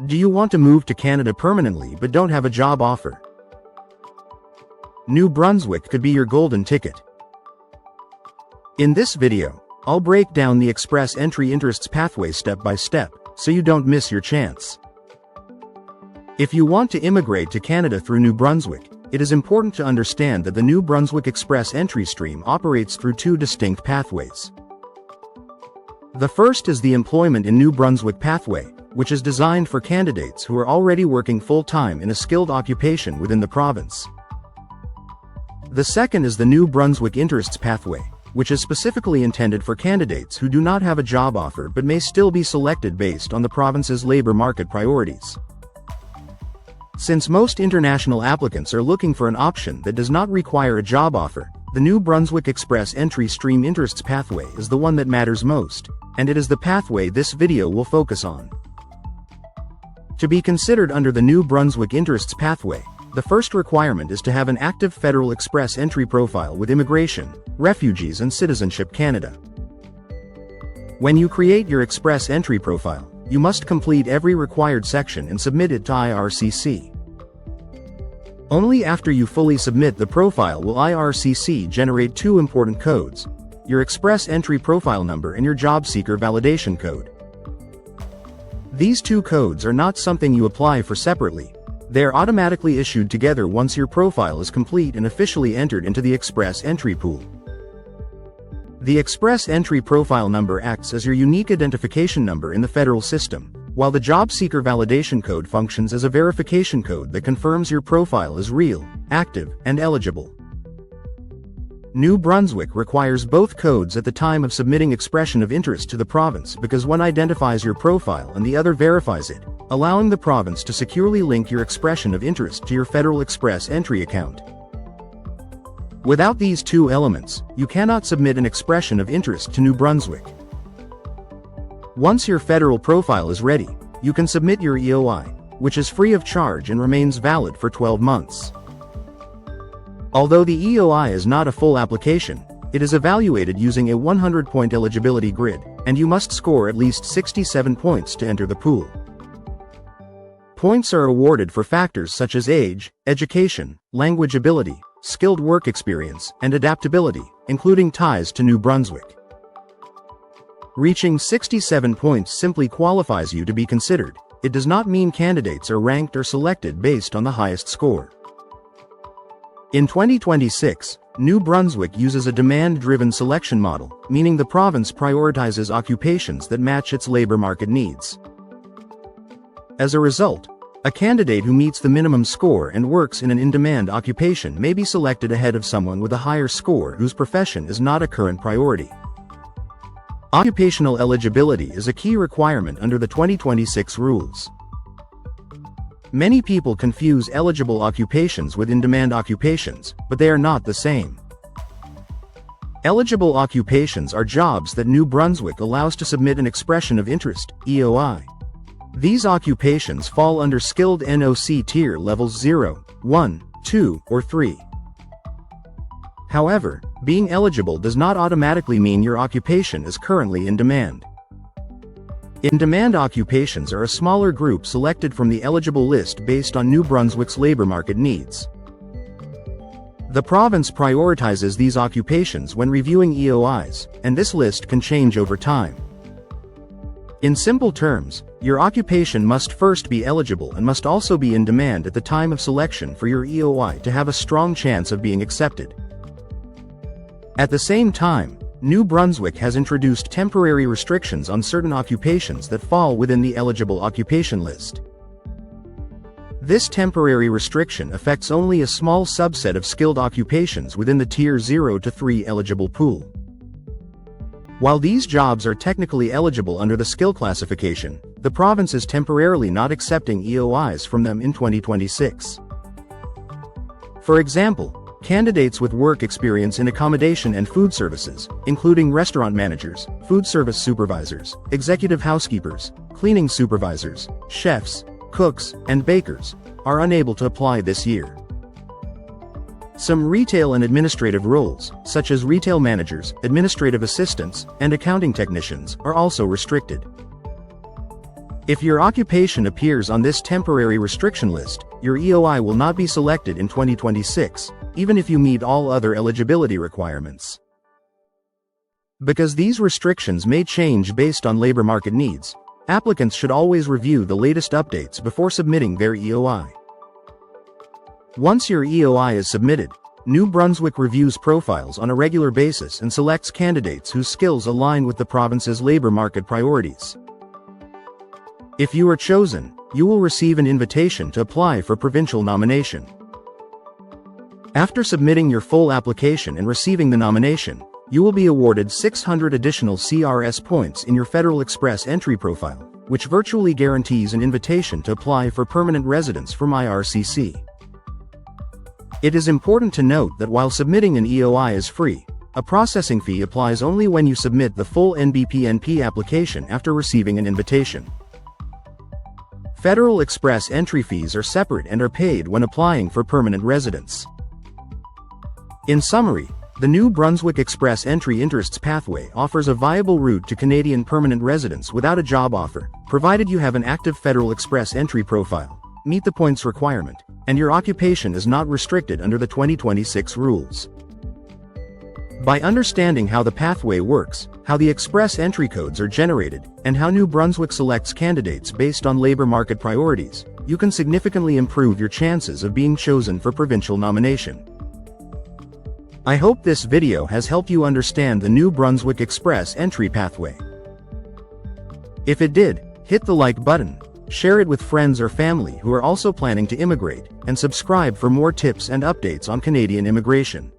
Do you want to move to Canada permanently but don't have a job offer? New Brunswick could be your golden ticket. In this video, I'll break down the Express Entry interests pathway step by step, so you don't miss your chance. If you want to immigrate to Canada through New Brunswick, it is important to understand that the New Brunswick Express Entry stream operates through two distinct pathways. The first is the Employment in New Brunswick pathway, which is designed for candidates who are already working full-time in a skilled occupation within the province. The second is the New Brunswick Interests pathway, which is specifically intended for candidates who do not have a job offer but may still be selected based on the province's labor market priorities. Since most international applicants are looking for an option that does not require a job offer, the New Brunswick Express Entry Stream Interests pathway is the one that matters most, and it is the pathway this video will focus on. To be considered under the New Brunswick Interests pathway, the first requirement is to have an active Federal Express Entry profile with Immigration, Refugees and Citizenship Canada. When you create your Express Entry profile, you must complete every required section and submit it to IRCC. Only after you fully submit the profile will IRCC generate two important codes: your Express Entry profile number and your Job Seeker Validation Code. These two codes are not something you apply for separately. They are automatically issued together once your profile is complete and officially entered into the Express Entry pool. The Express Entry profile number acts as your unique identification number in the federal system, while the Job Seeker Validation Code functions as a verification code that confirms your profile is real, active, and eligible. New Brunswick requires both codes at the time of submitting expression of interest to the province because one identifies your profile and the other verifies it, allowing the province to securely link your expression of interest to your Federal Express Entry account. Without these two elements, you cannot submit an expression of interest to New Brunswick. Once your federal profile is ready, you can submit your EOI, which is free of charge and remains valid for 12 months. Although the EOI is not a full application, it is evaluated using a 100-point eligibility grid, and you must score at least 67 points to enter the pool. Points are awarded for factors such as age, education, language ability, skilled work experience, and adaptability, including ties to New Brunswick. Reaching 67 points simply qualifies you to be considered. It does not mean candidates are ranked or selected based on the highest score. In 2026, New Brunswick uses a demand-driven selection model, meaning the province prioritizes occupations that match its labor market needs. As a result, a candidate who meets the minimum score and works in an in-demand occupation may be selected ahead of someone with a higher score whose profession is not a current priority. Occupational eligibility is a key requirement under the 2026 rules. Many people confuse eligible occupations with in-demand occupations, but they are not the same. Eligible occupations are jobs that New Brunswick allows to submit an expression of interest, EOI. These occupations fall under skilled NOC tier levels 0, 1, 2, or 3. However, being eligible does not automatically mean your occupation is currently in demand. In-demand occupations are a smaller group selected from the eligible list based on New Brunswick's labor market needs. The province prioritizes these occupations when reviewing EOIs, and this list can change over time. In simple terms, your occupation must first be eligible and must also be in demand at the time of selection for your EOI to have a strong chance of being accepted. At the same time, New Brunswick has introduced temporary restrictions on certain occupations that fall within the eligible occupation list. This temporary restriction affects only a small subset of skilled occupations within the Tier 0 to 3 eligible pool. While these jobs are technically eligible under the skill classification, the province is temporarily not accepting EOIs from them in 2026. For example, candidates with work experience in accommodation and food services, including restaurant managers, food service supervisors, executive housekeepers, cleaning supervisors, chefs, cooks, and bakers, are unable to apply this year. Some retail and administrative roles, such as retail managers, administrative assistants, and accounting technicians, are also restricted. If your occupation appears on this temporary restriction list, your EOI will not be selected in 2026, even if you meet all other eligibility requirements. Because these restrictions may change based on labor market needs, applicants should always review the latest updates before submitting their EOI. Once your EOI is submitted, New Brunswick reviews profiles on a regular basis and selects candidates whose skills align with the province's labor market priorities. If you are chosen, you will receive an invitation to apply for provincial nomination. After submitting your full application and receiving the nomination, you will be awarded 600 additional CRS points in your Federal Express Entry profile, which virtually guarantees an invitation to apply for permanent residence from IRCC. It is important to note that while submitting an EOI is free, a processing fee applies only when you submit the full NBPNP application after receiving an invitation. Federal Express Entry fees are separate and are paid when applying for permanent residence. In summary, the New Brunswick Express Entry Interests Pathway offers a viable route to Canadian permanent residence without a job offer, provided you have an active Federal Express Entry profile, meet the points requirement, and your occupation is not restricted under the 2026 rules. By understanding how the pathway works, how the Express Entry codes are generated, and how New Brunswick selects candidates based on labor market priorities, you can significantly improve your chances of being chosen for provincial nomination. I hope this video has helped you understand the New Brunswick Express Entry pathway. If it did, hit the like button, share it with friends or family who are also planning to immigrate, and subscribe for more tips and updates on Canadian immigration.